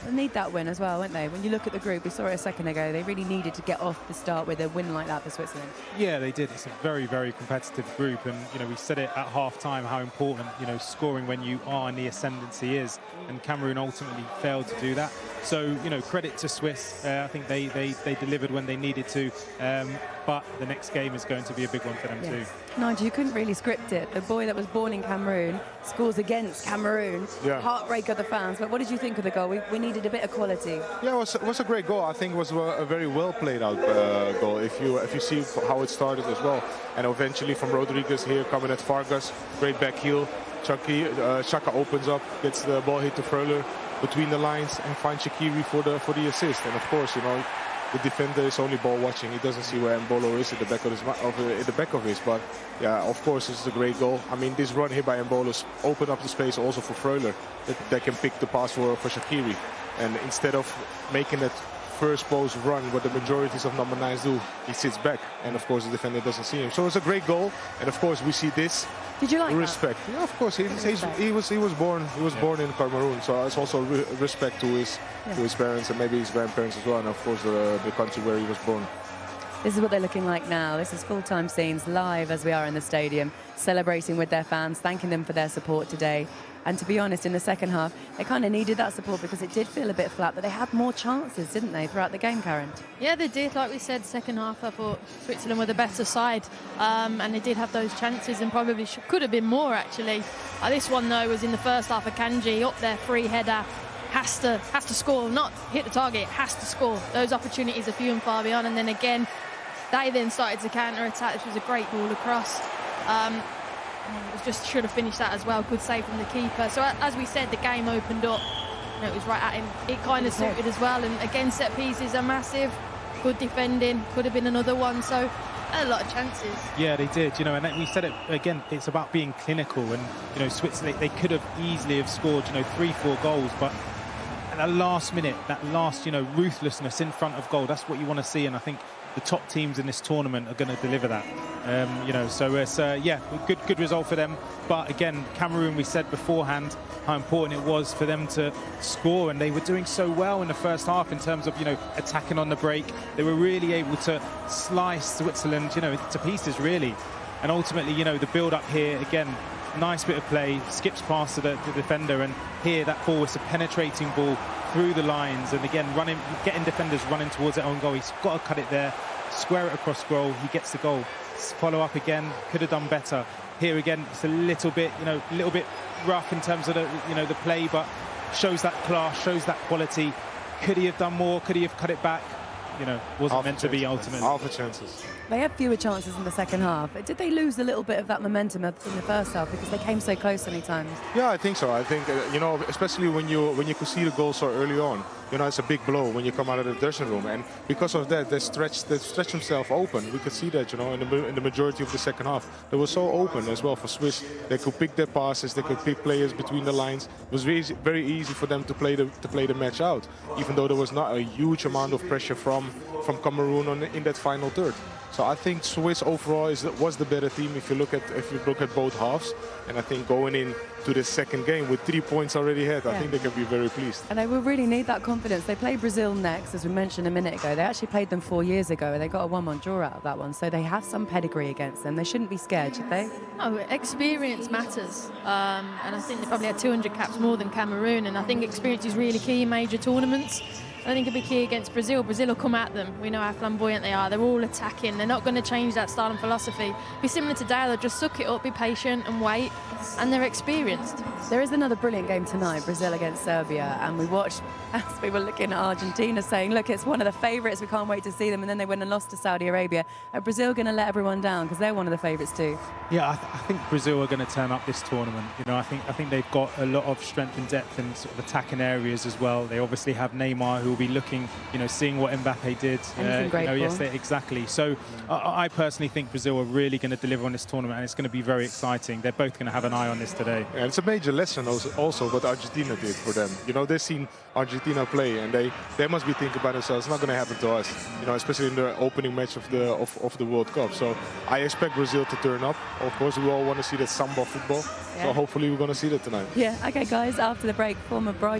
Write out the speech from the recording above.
They need that win as well, won't they? When you look at the group, we saw it a second ago, they really needed to get off the start with a win like that for Switzerland. Yeah, they did. It's a very, very competitive group, and we said it at half-time how important scoring when you are in the ascendancy is, and Cameroon ultimately failed to do that. So credit to Swiss. I think they delivered when they needed to, but the next game is going to be a big one for them too. Nigel, you couldn't really script it. The boy that was born in Cameroon scores against Cameroon. Yeah. Heartbreak of the fans. But what did you think of the goal? We needed a bit of quality. Yeah, it was a great goal. I think it was a very well played out goal. If you see how it started as well, and eventually from Rodriguez here coming at Vargas, great back heel. Xhaka opens up, gets the ball hit to Freuler between the lines, and finds Shaqiri for the assist. And of course, the defender is only ball watching. He doesn't see where Mbolo is at the back of his. But yeah, of course, this is a great goal. I mean, this run here by Mbolo opened up the space also for Freuler that can pick the pass for Shaqiri. And instead of making that first post run, what the majorities of number 9s do, he sits back, and of course the defender doesn't see him. So it's a great goal, and of course we see this. Did you like respect? That? Yeah, of course. He was born in Cameroon, so it's also respect to his parents and maybe his grandparents as well, and of course the country where he was born. This is what they're looking like now. This is full-time scenes live as we are in the stadium, celebrating with their fans, thanking them for their support today. And to be honest, in the second half, they kind of needed that support because it did feel a bit flat, but they had more chances, didn't they, throughout the game, Karen? Yeah, they did. Like we said, second half, I thought Switzerland were the better side, and they did have those chances and probably could have been more, actually. This one, though, was in the first half of Kanji, up there, free header. Has to score, not hit the target, has to score. Those opportunities are few and far beyond, and then again, they then started to counter-attack. This was a great ball across. It just should have finished that as well. Good save from the keeper. So as we said, the game opened up. It was right at him. It kind of suited as well. And again, set pieces are massive. Good defending. Could have been another one. So a lot of chances. Yeah, they did. And we said it again. It's about being clinical. And Switzerland, they could have easily have scored 3-4 goals, but at the last minute, that last ruthlessness in front of goal. That's what you want to see. And I think the top teams in this tournament are going to deliver that. So it's good result for them. But again, Cameroon, we said beforehand how important it was for them to score, and they were doing so well in the first half in terms of attacking on the break. They were really able to slice Switzerland to pieces really, and ultimately the build up here again. Nice bit of play, skips past to the defender, and here that ball was a penetrating ball through the lines, and again getting defenders running towards their own goal. He's got to cut it there, square it across goal. He gets the goal. Follow up again, could have done better. Here again, it's a little bit rough in terms of the play, but shows that class, shows that quality. Could he have done more? Could he have cut it back? Wasn't meant to be ultimately. Half a chances. They had fewer chances in the second half. Did they lose a little bit of that momentum in the first half because they came so close many times? Yeah, I think so. I think especially when you could see the goal so early on. It's a big blow when you come out of the dressing room, and because of that, they stretched themselves open. We could see that, in the majority of the second half, they were so open as well for Swiss. They could pick their passes, they could pick players between the lines. It was very easy for them to play the match out, even though there was not a huge amount of pressure from Cameroon in that final third. So I think Swiss overall was the better team if you look at both halves, and I think going in to the second game with 3 points already ahead, I think they can be very pleased. And they will really need that confidence. They play Brazil next, as we mentioned a minute ago. They actually played them 4 years ago, and they got a 1-1 draw out of that one. So they have some pedigree against them. They shouldn't be scared, should they? Oh, experience matters, and I think they probably had 200 caps more than Cameroon. And I think experience is really key in major tournaments. I think it'll be key against Brazil. Brazil will come at them. We know how flamboyant they are. They're all attacking. They're not going to change that style and philosophy. Be similar to Dale. They'll just suck it up, be patient and wait. And they're experienced. There is another brilliant game tonight, Brazil against Serbia. And we watched as we were looking at Argentina saying, look, it's one of the favourites. We can't wait to see them. And then they went and lost to Saudi Arabia. Are Brazil going to let everyone down? Because they're one of the favourites too. Yeah, I think Brazil are going to turn up this tournament. I think they've got a lot of strength and depth in sort of attacking areas as well. They obviously have Neymar, who will be looking, seeing what Mbappe did. Exactly. So I personally think Brazil are really going to deliver on this tournament, and it's going to be very exciting. They're both going to have an eye on this today. And it's a major lesson also what Argentina did for them. They've seen Argentina play, and they must be thinking about themselves. It's not going to happen to us. Especially in the opening match of the World Cup. So I expect Brazil to turn up. Of course, we all want to see that samba football. Yeah. So hopefully we're going to see that tonight. Yeah. Okay, guys. After the break, former bride.